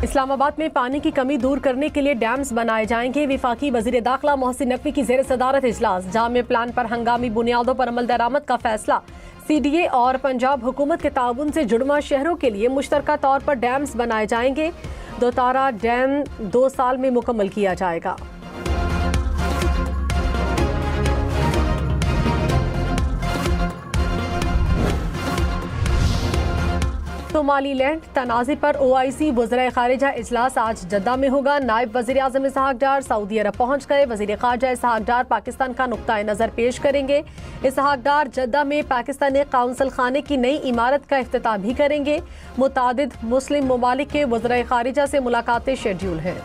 इस्लामाबाद में पानी की कमी दूर करने के लिए डैम्स बनाए जाएंगे। वफाकी वजीर दाखिला मोहसिन नकवी की जेर सदारत इजलास। जामे प्लान पर हंगामी बुनियादों पर अमल दरामद का फैसला। CDA और पंजाब हुकूमत के ताउन से जुड़वा शहरों के लिए मुश्तरका तौर पर डैम्स बनाए जाएंगे। दोतारा डैम 2 साल में मुकम्मल किया जाएगा। सोमालीलैंड तनाज़े पर OIC वज़ीर ख़ारिजा इजलास आज जद्दा में होगा। नायब वज़ीर आज़म इसहाक डार सऊदी अरब पहुँच गए। वज़ीर ख़ारिजा इसहाक डार पाकिस्तान का नुक्ता नज़र पेश करेंगे। इसहाक डार जद्दा में पाकिस्तानी काउंसिल खाने की नई इमारत का इफ्तिताह भी करेंगे। मुतादिद मुस्लिम ममालिक के वज़ीर ख़ारिजा से मुलाकातें शेड्यूल हैं।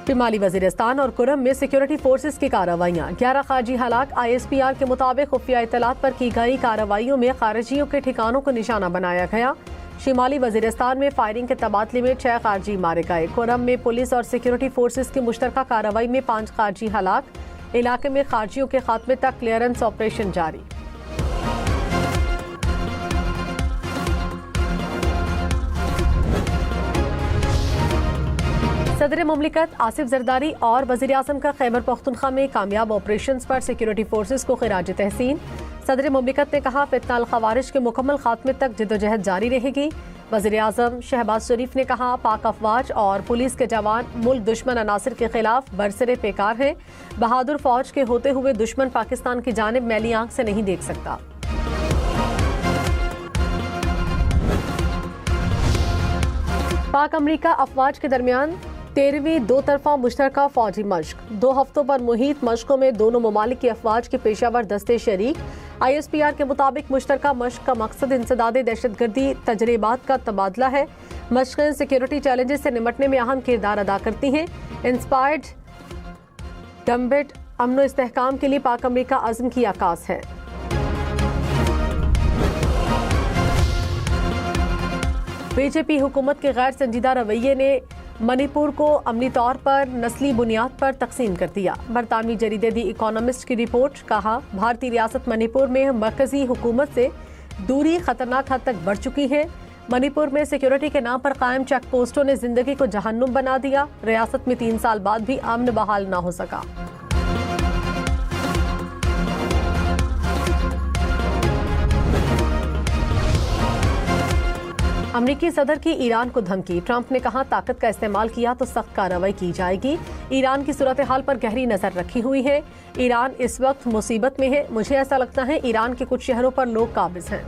शिमाली वजीरिस्तान और कुरम में सिक्योरिटी फोर्सेस की कार्रवाइयाँ। 11 खारजी हलाक। ISPR के मुताबिक खुफिया इत्तलात पर की गई कार्रवाइयों में खारजियों के ठिकानों को निशाना बनाया गया। शिमाली वजीरिस्तान में फायरिंग के तबादले में 6 खारजी मारे गए। कुरम में पुलिस और सिक्योरिटी फोर्सेस की मुश्तरका कार्रवाई में 5 खारजी हलाक। इलाके में खारजियों के खात्मे तक क्लियरेंस ऑपरेशन जारी। सदर मुमलिकत आसिफ जरदारी और वज़ीर आज़म का खैबर पख्तूनख्वा में कामयाब ऑपरेशन पर सिक्योरिटी फोर्सेस को खिराज तहसीन। सदर मुमलिकत ने कहा फितना अल खवारिज के मुकम्मल खात्मे तक जिद्दोजहद जारी रहेगी। वज़ीर आज़म शहबाज शरीफ ने कहा पाक अफवाज और पुलिस के जवान मुल्क दुश्मन अनासिर के खिलाफ बरसरे पेकार हैं। बहादुर फौज के होते हुए दुश्मन पाकिस्तान की जानिब मैली आंख से नहीं देख सकता। पाक अमरीका अफवाज के दरमियान 13वीं 2 तरफा मुश्तरका फौजी मश्क। 2 हफ्तों पर मुहित मश्कों में दोनों ममालिक की अफवाज के पेशावर दस्ते शरीक। ISPR के मुताबिक मुश्तरका मश्क का मकसद इंसदादे दहशतगर्दी तजर्बात का तबादला है। मश्कें सिक्योरिटी चैलेंजेस से निमटने में अहम किरदार अदा करती हैं। इंस्पायर्ड डम्बेट अमन इस्तेहकाम के लिए पाक अमरीका अज़्म की आकाश है। BJP हुकूमत के गैर संजीदा रवैये ने मणिपुर को अमली तौर पर नस्ली बुनियाद पर तकसीम कर दिया। बरतानवी जरीदे दी इकोनॉमिस्ट की रिपोर्ट। कहा भारतीय रियासत मणिपुर में मरकजी हुकूमत से दूरी खतरनाक हद तक बढ़ चुकी है। मणिपुर में सिक्योरिटी के नाम पर कायम चेक पोस्टों ने जिंदगी को जहन्नुम बना दिया। रियासत में 3 साल बाद भी अमन बहाल न हो सका। अमरीकी सदर की ईरान को धमकी। ट्रंप ने कहा ताकत का इस्तेमाल किया तो सख्त कार्रवाई की जाएगी। ईरान की सूरत हाल पर गहरी नजर रखी हुई है। ईरान इस वक्त मुसीबत में है। मुझे ऐसा लगता है ईरान के कुछ शहरों पर लोग काबिज हैं।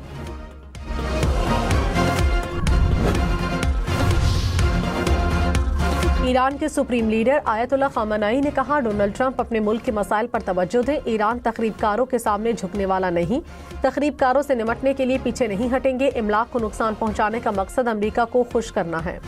ईरान के सुप्रीम लीडर आयतुल्लाह खामनाई ने कहा डोनाल्ड ट्रंप अपने मुल्क के मसाइल पर तवज्जो दें। ईरान तखरीबकारों के सामने झुकने वाला नहीं। तखरीबकारों से निमटने के लिए पीछे नहीं हटेंगे। इमलाक को नुकसान पहुंचाने का मकसद अमेरिका को खुश करना है।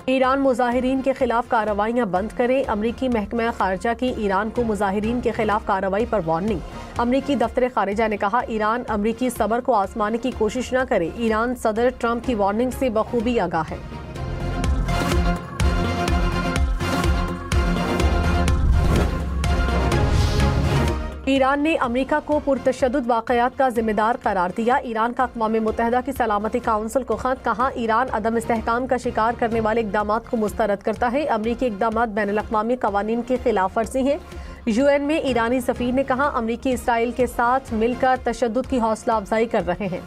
ईरान मुजाहिरीन के खिलाफ कार्रवाइयां बंद करे। अमरीकी महकमा खारजा की ईरान को मुजाहिरीन के खिलाफ कार्रवाई पर वार्निंग। अमरीकी दफ्तर खारिजा ने कहा ईरान अमरीकी सबर को आजमाने की कोशिश न करे। ईरान सदर ट्रंप की वार्निंग से बखूबी आगाह है। ईरान ने अमरीका को पुरतशद्दुद वाक़यात का जिम्मेदार करार दिया। ईरान का अक़वाम मुत्तहिदा की सलामती काउंसिल को खत। कहा ईरान अदम इस्तेहकाम का शिकार करने वाले इक़दामात को मुस्तरद करता है। अमरीकी इक़दामात बैनुल-अक़वामी क़वानीन की खिलाफ वर्जी हैं। UN में ईरानी सफ़ीर ने कहा अमरीकी इसराइल के साथ मिलकर तशद्दुद की हौसला अफजाई कर रहे हैं।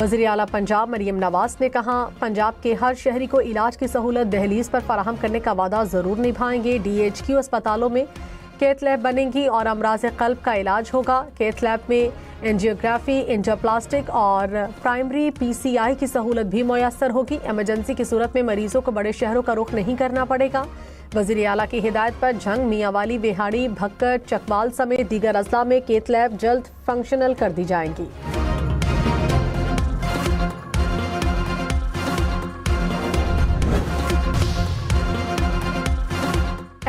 वज़ीर आला पंजाब मरियम नवाज ने कहा पंजाब के हर शहरी को इलाज की सहूलत दहलीज पर फराहम करने का वादा जरूर निभाएंगे। DHQ अस्पतालों में कैथ लैब बनेंगी और अमराज क़ल्ब का इलाज होगा। कैथ लैब में एंजियोग्राफी, एंजियोप्लास्टिक और प्राइमरी PCI की सहूलत भी मुयस्सर होगी। इमरजेंसी की सूरत में मरीजों को बड़े शहरों का रुख नहीं करना पड़ेगा। वज़ीर आला की हिदायत पर झंग, मियांवाली, बिहाड़ी, भक्कर, चकवाल समेत दीगर अजला में कैथ लैब जल्द फंक्शनल कर दी जाएंगी।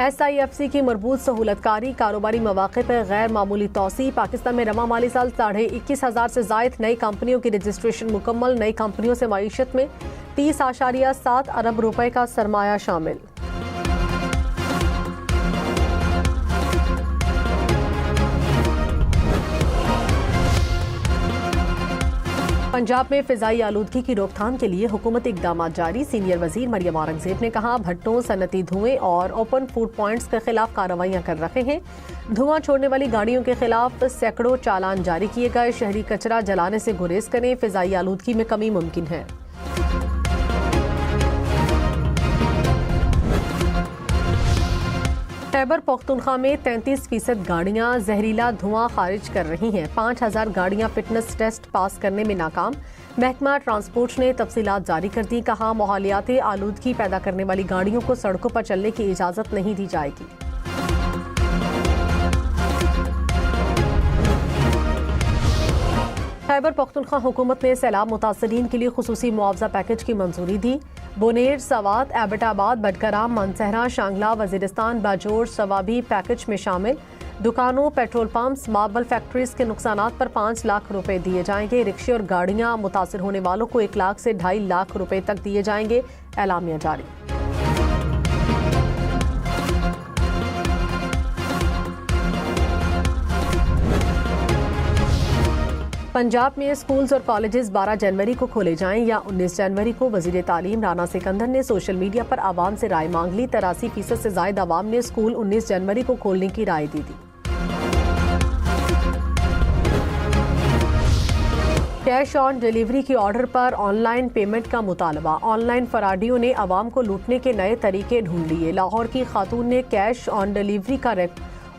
SIFC की मरबूत सहूलतकारी, कारोबारी मौक़े पर गैर मामूली तोसी। पाकिस्तान में रवा माली साल 21,500 से ज़ायद नई कंपनियों की रजिस्ट्रेशन मुकम्मल। नई कंपनियों से मईशत में 30.7 अरब रुपए का सरमाया शामिल। पंजाब में फिजाई आलूदगी की रोकथाम के लिए हुकूमती इकदाम जारी। सीनियर वजीर मरियम औरंगजेब ने कहा, भट्टों, सनती धुएं और ओपन फूड पॉइंट्स के खिलाफ कार्रवाइयां कर रहे हैं। धुआं छोड़ने वाली गाड़ियों के खिलाफ सैकड़ों चालान जारी किए गए। शहरी कचरा जलाने से गुरेज करें, फिजाई आलूदगी में कमी मुमकिन है। खैबर पख्तूनख्वा में 33% गाड़ियां जहरीला धुआं खारिज कर रही हैं। 5,000 गाड़ियां फिटनेस टेस्ट पास करने में नाकाम। महकमा ट्रांसपोर्ट ने तफसीलात जारी कर दी। कहा, माहौलियाती आलूदगी पैदा करने वाली गाड़ियों को सड़कों पर चलने की इजाजत नहीं दी जाएगी। खैबर पख्तूनख्वा हुकूमत ने सैलाब मुतासरीन के लिए खुसूसी मुआवजा पैकेज की मंजूरी दी। बोनेर, सवात, एबटाबाद, बडगराम, मानसहरा, शांगला, वजीरिस्तान, बाजोर, सवाबी पैकेज में शामिल। दुकानों, पेट्रोल पंप्स, मार्बल फैक्ट्रीज के नुकसानात पर 5 लाख रुपए दिए जाएंगे। रिक्शे और गाड़ियां मुतासर होने वालों को 1 लाख से 2.5 लाख रुपए तक दिए जाएंगे। एलामिया जारी। पंजाब में स्कूल्स और कॉलेजेस 12 जनवरी को खोले जाएं या 19 जनवरी को। वजीर तालीम राना सिकंदर ने सोशल मीडिया पर आवाम से राय मांग ली। 83% से ज्यादा आवाम ने स्कूल 19 जनवरी को खोलने की राय दी थी। कैश ऑन डिलीवरी की ऑर्डर पर ऑनलाइन पेमेंट का मुतालबा। ऑनलाइन फराडियों ने आवाम को लूटने के नए तरीके ढूंढ लिए। लाहौर की खातून ने कैश ऑन डिलीवरी का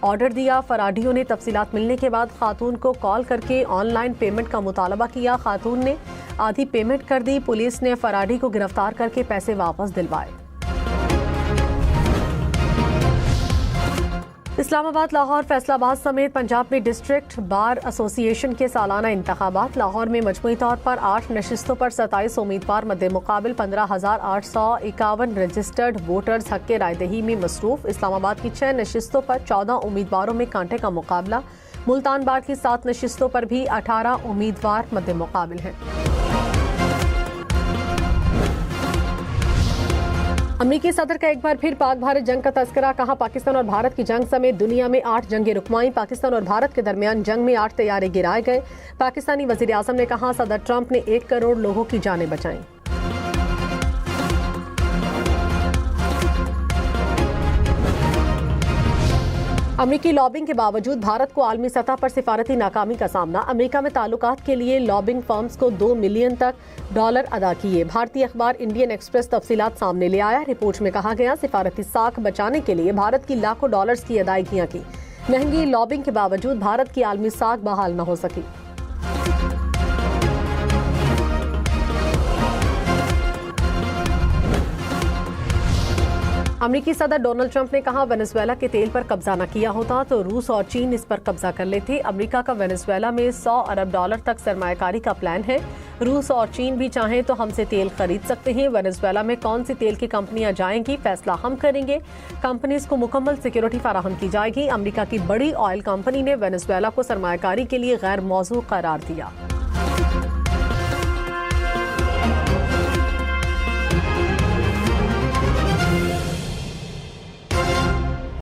ऑर्डर दिया। फराडियों ने तफसीलात मिलने के बाद खातून को कॉल करके ऑनलाइन पेमेंट का मुतालबा किया। खातून ने आधी पेमेंट कर दी। पुलिस ने फराडी को गिरफ्तार करके पैसे वापस दिलवाए। इस्लामाबाद, लाहौर, फैसलाबाद समेत पंजाब में डिस्ट्रिक्ट बार एसोसिएशन के सालाना इंतखाबात। लाहौर में मजमूई तौर पर 8 नशिस्तों पर 27 उम्मीदवार मद्दे मुकाबिल 15,851 रजिस्टर्ड वोटर्स हक के रायदही में मसरूफ। इस्लामाबाद की 6 नशिस्तों पर 14 उम्मीदवारों में कांटे का मुकाबला। मुल्तान बार की 7 नशिस्तों पर भी 18 उम्मीदवार मद्दे मुकाबिल हैं। अमेरिकी सदर का एक बार फिर पाक भारत जंग का तस्करा। कहा, पाकिस्तान और भारत की जंग समेत दुनिया में 8 जंगें रुकवाई। पाकिस्तान और भारत के दरमियान जंग में 8 तैयारे गिराए गए। पाकिस्तानी वजीर आजम ने कहा, सदर ट्रंप ने 1 करोड़ लोगों की जानें बचाई। अमेरिकी लॉबिंग के बावजूद भारत को आलमी सतह पर सिफारती नाकामी का सामना। अमेरिका में ताल्लुकात के लिए लॉबिंग फर्म्स को $2 मिलियन तक डॉलर अदा किए। भारतीय अखबार इंडियन एक्सप्रेस तफसीलात सामने ले आया। रिपोर्ट में कहा गया, सिफारती साख बचाने के लिए भारत की लाखों डॉलर्स की अदायगियां की। महंगी लॉबिंग के बावजूद भारत की आलमी साख बहाल न हो सकी। अमेरिकी सदर डोनाल्ड ट्रंप ने कहा, वेनेजुएला के तेल पर कब्जा न किया होता तो रूस और चीन इस पर कब्जा कर लेते। अमेरिका का वेनेजुएला में $100 अरब तक सरमायाकारी का प्लान है। रूस और चीन भी चाहें तो हमसे तेल खरीद सकते हैं। वेनेजुएला में कौन सी तेल की कंपनियां जाएंगी, फैसला हम करेंगे। कंपनीज को मुकम्मल सिक्योरिटी फराहम की जाएगी। अमेरिका की बड़ी ऑयल कंपनी ने वेनेजुएला को सरमायाकारी के लिए गैर मौजू करार दिया।